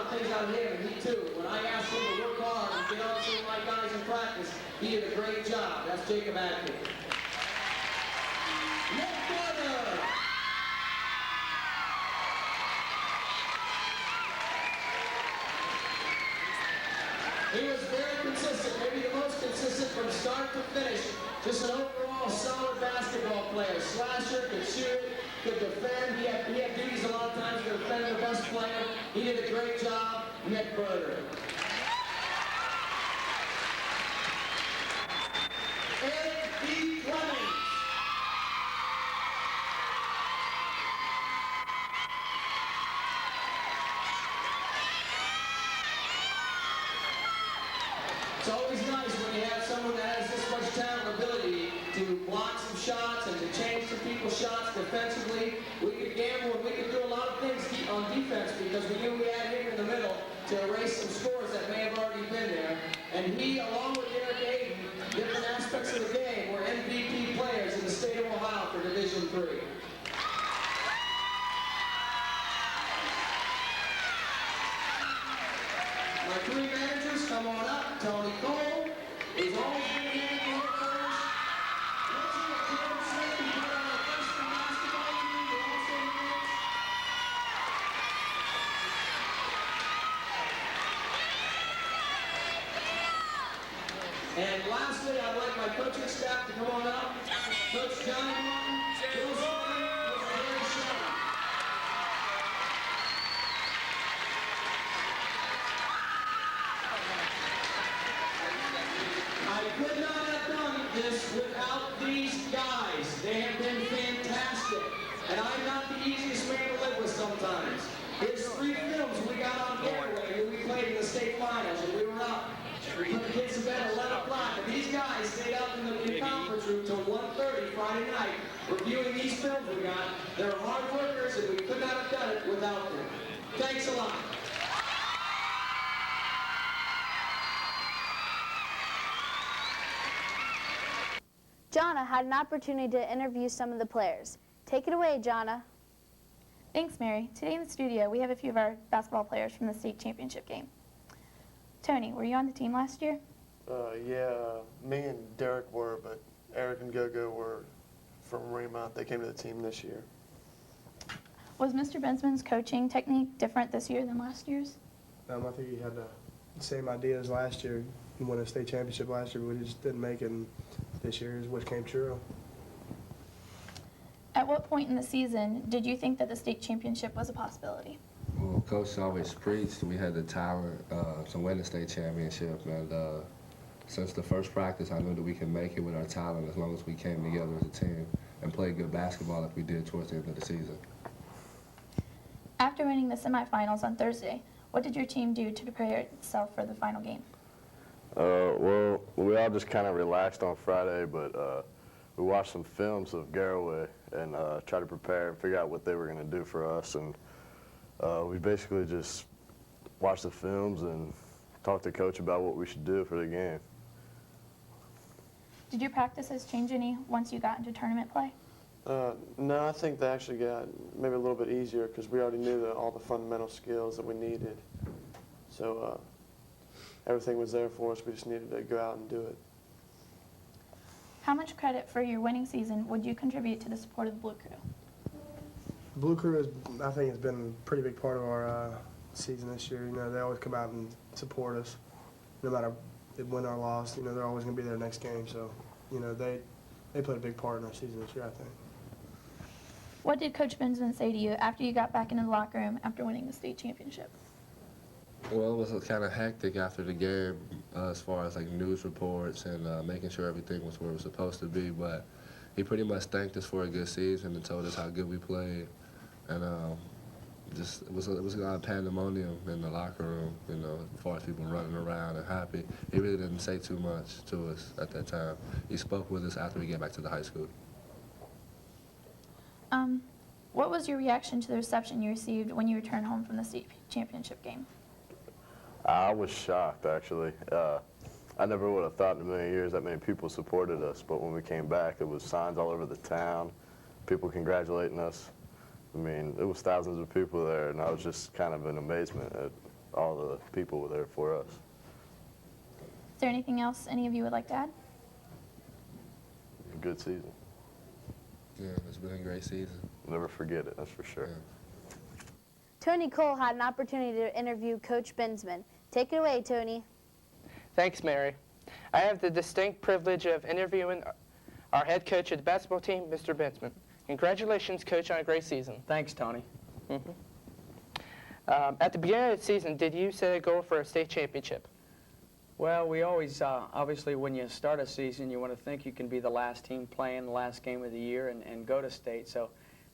things out of him, and he too. When I asked him to work hard and get on some of my guys in practice, he did a great job. That's Jacob Adkin. Nick Gardner. He was very consistent, maybe the most consistent from start to finish. Just an overall solid basketball player. Slasher, could shoot, could defend. He had duties a lot of times to defend the best player. He did a great job. Nick Berger. Eric B. Clemens. It's always nice when you have someone that has this much talent and ability to block some shots and to change some people's shots defensively. We could gamble and we could do a lot of things on defense because we knew we had him in the middle to erase some scores that may have already been there. and he, along with Derek Aiden, different aspects of the game, were MVP players in the state of Ohio for Division III. My three managers, come on up. Tony Cole, who's always been a man for her first. Richie and Jordan Smith, who put on our freshman basketball team, who also managed. And lastly, I'd like my coaching staff to come on up. Coach Johnny Martin, Bill Swan, Coach Larry Shaw. I could not have done this without these guys. They have been fantastic. And I'm not the easiest man to live with sometimes. Here's 3 films we got on Garaway who we played in the state finals, and we were up. We put the kids to bed at 11 o'clock, and these guys stayed up in the conference room till 1:30 Friday night reviewing these films we got. They're hard workers, and we could not have done it without them. Thanks a lot. Jonna had an opportunity to interview some of the players. Take it away, Jonna. Thanks, Mary. Today in the studio, we have a few of our basketball players from the state championship game. Tony, were you on the team last year? Yeah, me and Derek were, but Eric and Gogo were from Remont. They came to the team this year. Was Mr. Bensman's coaching technique different this year than last year's? I think he had the same idea as last year. He won a state championship last year, but we just didn't make it. And this year is what came true. At what point in the season did you think that the state championship was a possibility? Well, Coach always preached we had the talent to win the state championship, and since the first practice, I knew that we could make it with our talent as long as we came together as a team and played good basketball like we did towards the end of the season. After winning the semifinals on Thursday, what did your team do to prepare itself for the final game? Well, we all just kind of relaxed on Friday, but we watched some films of Garaway and tried to prepare and figure out what they were going to do for us. And we basically just watched the films and talked to Coach about what we should do for the game. Did your practices change any once you got into tournament play? No, I think they actually got maybe a little bit easier because we already knew all the fundamental skills that we needed. So everything was there for us. We just needed to go out and do it. How much credit for your winning season would you contribute to the support of the Blue Crew? Blue Crew, I think, has been a pretty big part of our season this year. You know, they always come out and support us, no matter if win or loss. You know, they're always going to be there next game. So, you know, they played a big part in our season this year, I think. What did Coach Bensman say to you after you got back into the locker room after winning the state championship? Well, it was kind of hectic after the game as far as like news reports and making sure everything was where it was supposed to be. But he pretty much thanked us for a good season and told us how good we played. And just it was a lot of pandemonium in the locker room, you know, as far as people running around and happy. He really didn't say too much to us at that time. He spoke with us after we got back to the high school. What was your reaction to the reception you received when you returned home from the state championship game? I was shocked, actually. I never would have thought in a million years that many people supported us, but when we came back, it was signs all over the town, people congratulating us. I mean, it was thousands of people there, and I was just kind of in amazement at all the people were there for us. Is there anything else any of you would like to add? A good season. Yeah, it's been a great season. Never forget it, that's for sure. Yeah. Tony Cole had an opportunity to interview Coach Bensman. Take it away, Tony. Thanks, Mary. I have the distinct privilege of interviewing our head coach of the basketball team, Mr. Bensman. Congratulations, Coach, on a great season. Thanks, Tony. At the beginning of the season, did you set a goal for a state championship? Well, we always, obviously, when you start a season, you want to think you can be the last team playing the last game of the year and go to state. So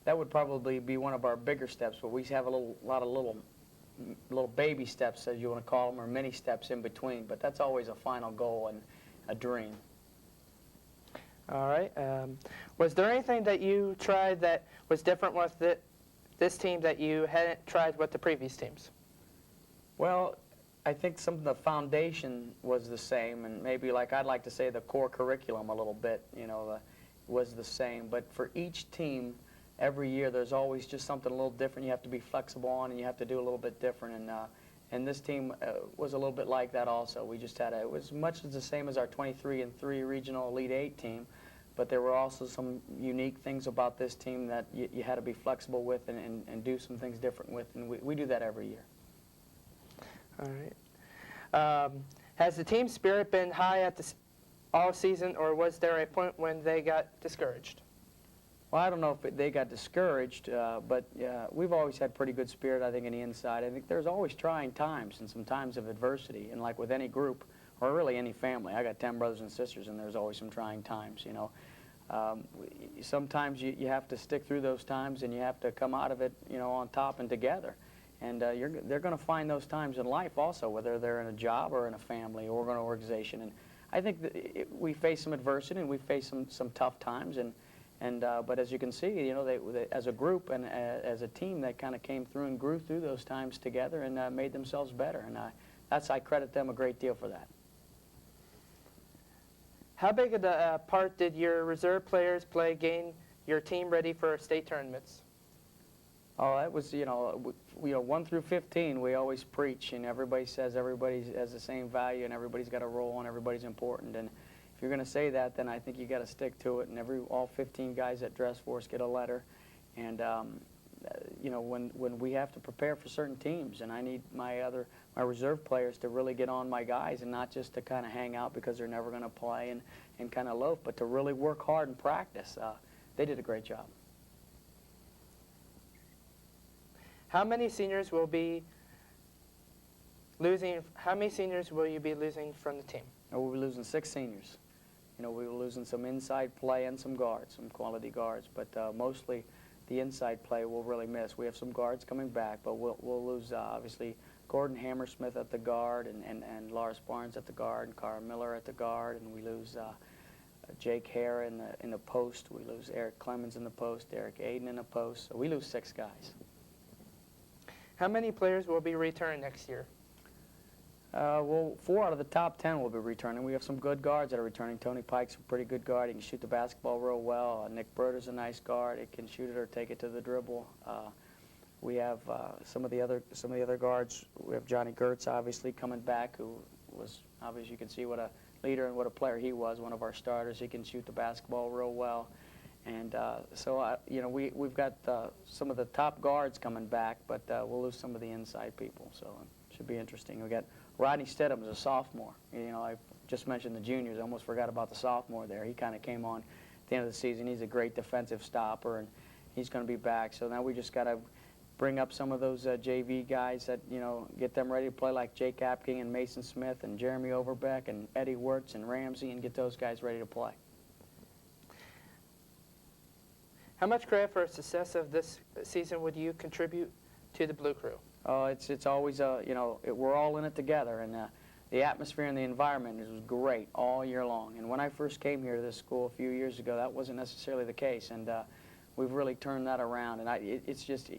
that would probably be one of our bigger steps, but we have a lot of little baby steps, as you want to call them, or mini steps in between. But that's always a final goal and a dream. All right. Was there anything that you tried that was different with this team that you hadn't tried with the previous teams? Well, I think some of the foundation was the same, and maybe, like, I'd like to say the core curriculum a little bit, you know, was the same. But for each team, every year, there's always just something a little different you have to be flexible on, and you have to do a little bit different. And this team was a little bit like that also. We just had it was much the same as our 23-3 regional Elite 8 team, but there were also some unique things about this team that you had to be flexible with and do some things different with, and we do that every year. All right. Has the team spirit been high at all season, or was there a point when they got discouraged? Well, I don't know if they got discouraged, but we've always had pretty good spirit, I think, in the inside. I think there's always trying times and some times of adversity, and like with any group, or really any family. I got 10 brothers and sisters, and there's always some trying times, you know. Sometimes you have to stick through those times, and you have to come out of it, you know, on top and together. And they're going to find those times in life also, whether they're in a job or in a family or an organization. And I think that we face some adversity and we face some tough times. But as you can see, you know, they as a group and as a team, they kind of came through and grew through those times together and made themselves better. And I credit them a great deal for that. How big of a part did your reserve players play getting your team ready for state tournaments? Oh, that was, you know, 1 through 15, we always preach, and everybody says everybody has the same value, and everybody's got a role, and everybody's important. And if you're going to say that, then I think you got to stick to it. And all 15 guys that dress for us get a letter. And you know, when we have to prepare for certain teams, and I need my reserve players to really get on my guys, and not just to kind of hang out because they're never going to play and kind of loaf, but to really work hard and practice. They did a great job. How many seniors will be losing? How many seniors will you be losing from the team? We'll be losing 6 seniors. You know, we were losing some inside play and some guards, some quality guards, but mostly the inside play we'll really miss. We have some guards coming back, but we'll lose obviously Gordon Hammersmith at the guard and Lars Barnes at the guard and Carl Miller at the guard, and we lose Jake Hare in the post. We lose Eric Clemens in the post, Derek Aiden in the post. So we lose 6 guys. How many players will be returning next year? Well, 4 out of the top 10 will be returning. We have some good guards that are returning. Tony Pike's a pretty good guard. He can shoot the basketball real well. Nick Berter's a nice guard. He can shoot it or take it to the dribble. We have some of the other guards. We have Johnny Gertz, obviously, coming back, who was, obviously, you can see what a leader and what a player he was, one of our starters. He can shoot the basketball real well. And you know, we've got some of the top guards coming back, but we'll lose some of the inside people. So it should be interesting. We got Rodney Stedham as a sophomore. You know, I just mentioned the juniors. I almost forgot about the sophomore there. He kind of came on at the end of the season. He's a great defensive stopper, and he's going to be back. So now we just got to bring up some of those JV guys that, you know, get them ready to play, like Jake Apking and Mason Smith and Jeremy Overbeck and Eddie Wirtz and Ramsey, and get those guys ready to play. How much credit for the success of this season would you contribute to the Blue Crew? It's always, you know, we're all in it together, and the atmosphere and the environment was great all year long. And when I first came here to this school a few years ago, that wasn't necessarily the case, and we've really turned that around. And it's just,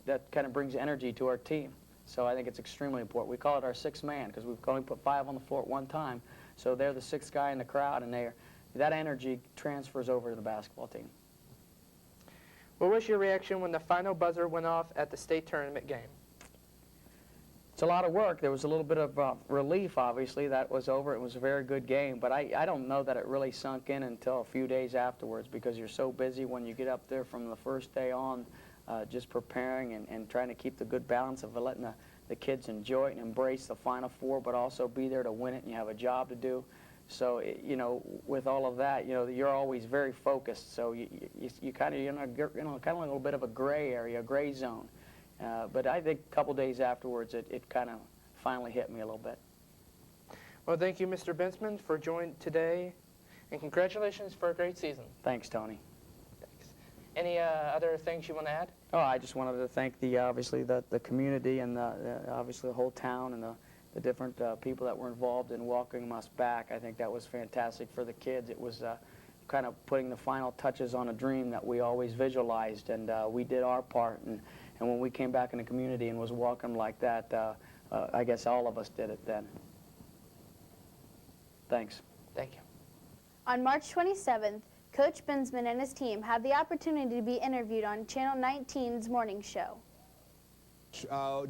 that kind of brings energy to our team. So I think it's extremely important. We call it our 6th man because we've only put 5 on the floor at one time. So they're the 6th guy in the crowd, and that energy transfers over to the basketball team. What was your reaction when the final buzzer went off at the state tournament game? It's a lot of work. There was a little bit of relief, obviously. That was over. It was a very good game. But I don't know that it really sunk in until a few days afterwards, because you're so busy when you get up there from the first day on, just preparing and trying to keep the good balance of letting the kids enjoy it and embrace the Final Four, but also be there to win it, and you have a job to do. So, you know, with all of that, you know, you're always very focused. So you kind of, kind of a little bit of a gray area, a gray zone. But I think a couple days afterwards, it kind of finally hit me a little bit. Well, thank you, Mr. Bensman, for joining today, and congratulations for a great season. Thanks, Tony. Thanks. Any other things you want to add? Oh, I just wanted to thank obviously the community and obviously the whole town and the different people that were involved in welcoming us back. I think that was fantastic for the kids. It was kind of putting the final touches on a dream that we always visualized, and we did our part. And when we came back in the community and was welcomed like that, I guess all of us did it then. Thanks. Thank you. On March 27th, Coach Bensman and his team had the opportunity to be interviewed on Channel 19's morning show.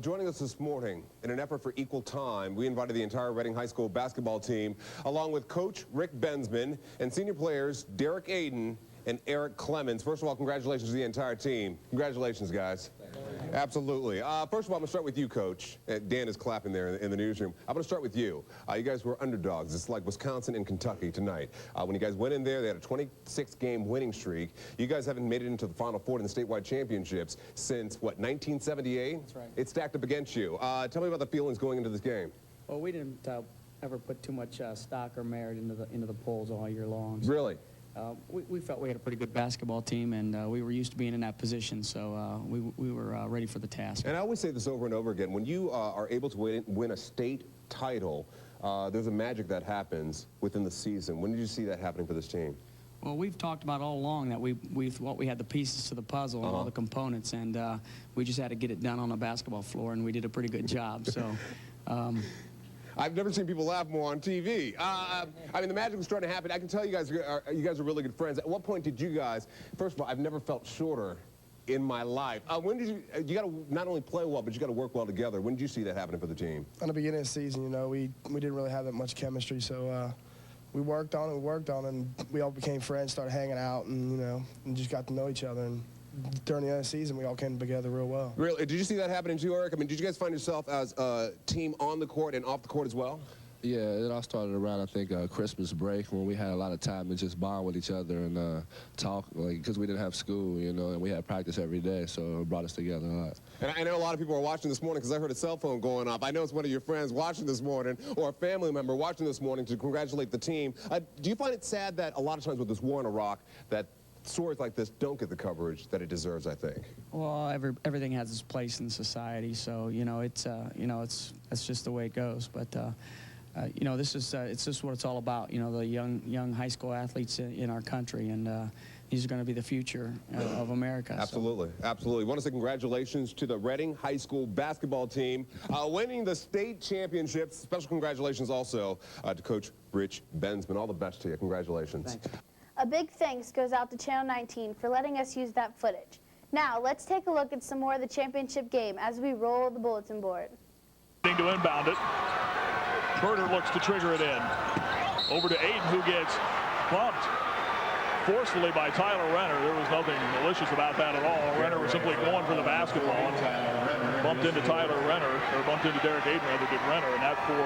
Joining us this morning in an effort for equal time, we invited the entire Reading High School basketball team, along with Coach Rick Bensman and senior players Derek Aiden and Eric Clemens. First of all, congratulations to the entire team. Congratulations, guys. Absolutely. First of all, I'm going to start with you, Coach. Dan is clapping there in the newsroom. I'm going to start with you. You guys were underdogs. It's like Wisconsin and Kentucky tonight. When you guys went in there, they had a 26-game winning streak. You guys haven't made it into the Final Four in the statewide championships since, what, 1978? That's right. It's stacked up against you. Tell me about the feelings going into this game. Well, we didn't ever put too much stock or merit into the polls all year long. So, really? We felt we had a pretty good basketball team, and we were used to being in that position, so we were ready for the task. And I always say this over and over again. When you are able to win a state title, there's a magic that happens within the season. When did you see that happening for this team? Well, we've talked about all along that we thought we had the pieces to the puzzle and all the components, and we just had to get it done on the basketball floor, and we did a pretty good job. So. I've never seen people laugh more on TV. I mean, the magic was starting to happen. I can tell you guys are really good friends. At what point did you guys, first of all, I've never felt shorter in my life. When did you got to not only play well, but you got to work well together. When did you see that happening for the team? On the beginning of the season, you know, we didn't really have that much chemistry, so we worked on it, and we all became friends, started hanging out, and, you know, and just got to know each other. And during the end of the season, we all came together real well. Really? Did you see that happening too, Eric? I mean, did you guys find yourself as a team on the court and off the court as well? Yeah, it all started around, I think, Christmas break, when we had a lot of time to just bond with each other and talk, like, because we didn't have school, you know, and we had practice every day, so it brought us together a lot. And I know a lot of people are watching this morning because I heard a cell phone going off. I know it's one of your friends watching this morning or a family member watching this morning to congratulate the team. Do you find it sad that a lot of times with this war in Iraq that stories like this don't get the coverage that it deserves, I think? Well, everything has its place in society, so, you know, it's just the way it goes. But, you know, it's just what it's all about, you know, the young high school athletes in our country, and these are going to be the future of America. Absolutely, so. Absolutely. I want to say congratulations to the Reading High School basketball team winning the state championships. Special congratulations also to Coach Rich Bensman. All the best to you. Congratulations. Thanks. A big thanks goes out to Channel 19 for letting us use that footage. Now, let's take a look at some more of the championship game as we roll the bulletin board. To inbound it. Berger looks to trigger it in. Over to Aiden, who gets bumped forcefully by Tyler Renner. There was nothing malicious about that at all. Renner was simply going for the basketball. Bumped into Tyler Renner, or bumped into Derek Aiden, rather than Renner. And that for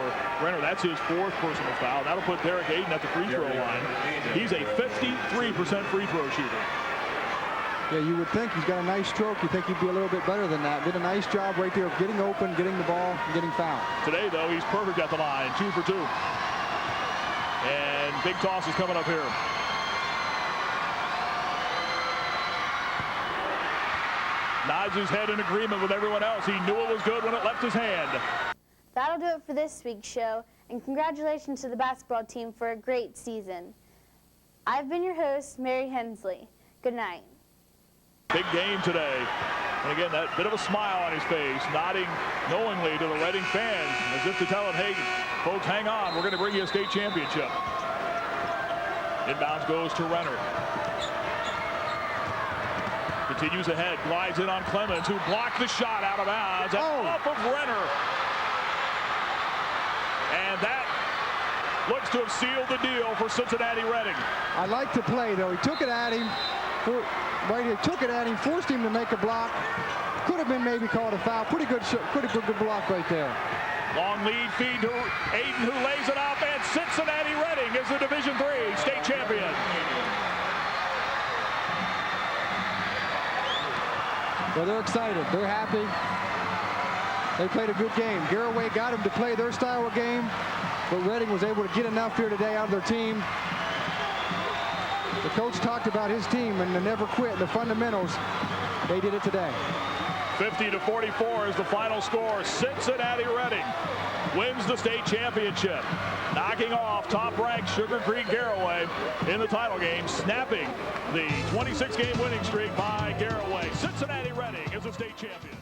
Renner, that's his fourth personal foul. That'll put Derek Aiden at the free throw line. He's a 53% free throw shooter. Yeah, you would think he's got a nice stroke. You think he'd be a little bit better than that. Did a nice job right there of getting open, getting the ball, and getting fouled. Today, though, he's perfect at the line, 2 for 2. And big toss is coming up here. Nods his head in agreement with everyone else. He knew it was good when it left his hand. That'll do it for this week's show, and congratulations to the basketball team for a great season. I've been your host, Mary Hensley. Good night. Big game today. And again, that bit of a smile on his face, nodding knowingly to the Reading fans, as if to tell them, hey, folks, hang on, we're going to bring you a state championship. Inbounds goes to Renner. Continues ahead, glides in on Clemens, who blocked the shot out of bounds, and off of Renner. And that looks to have sealed the deal for Cincinnati Reading. I like the play, though. He took it at him. Right here, took it at him, forced him to make a block. Could have been maybe called a foul. Pretty good block right there. Long lead feed to Aiden, who lays it up, and Cincinnati Reading is the Division III state champion. Well, they're excited. They're happy. They played a good game. Garraway got them to play their style of game, but Reading was able to get enough here today out of their team. The coach talked about his team and the never quit, the fundamentals. They did it today. 50-44 is the final score. Cincinnati Reading wins the state championship, knocking off top-ranked Sugar Creek Garraway in the title game, snapping the 26-game winning streak by Garraway. Cincinnati Reading is the state champion.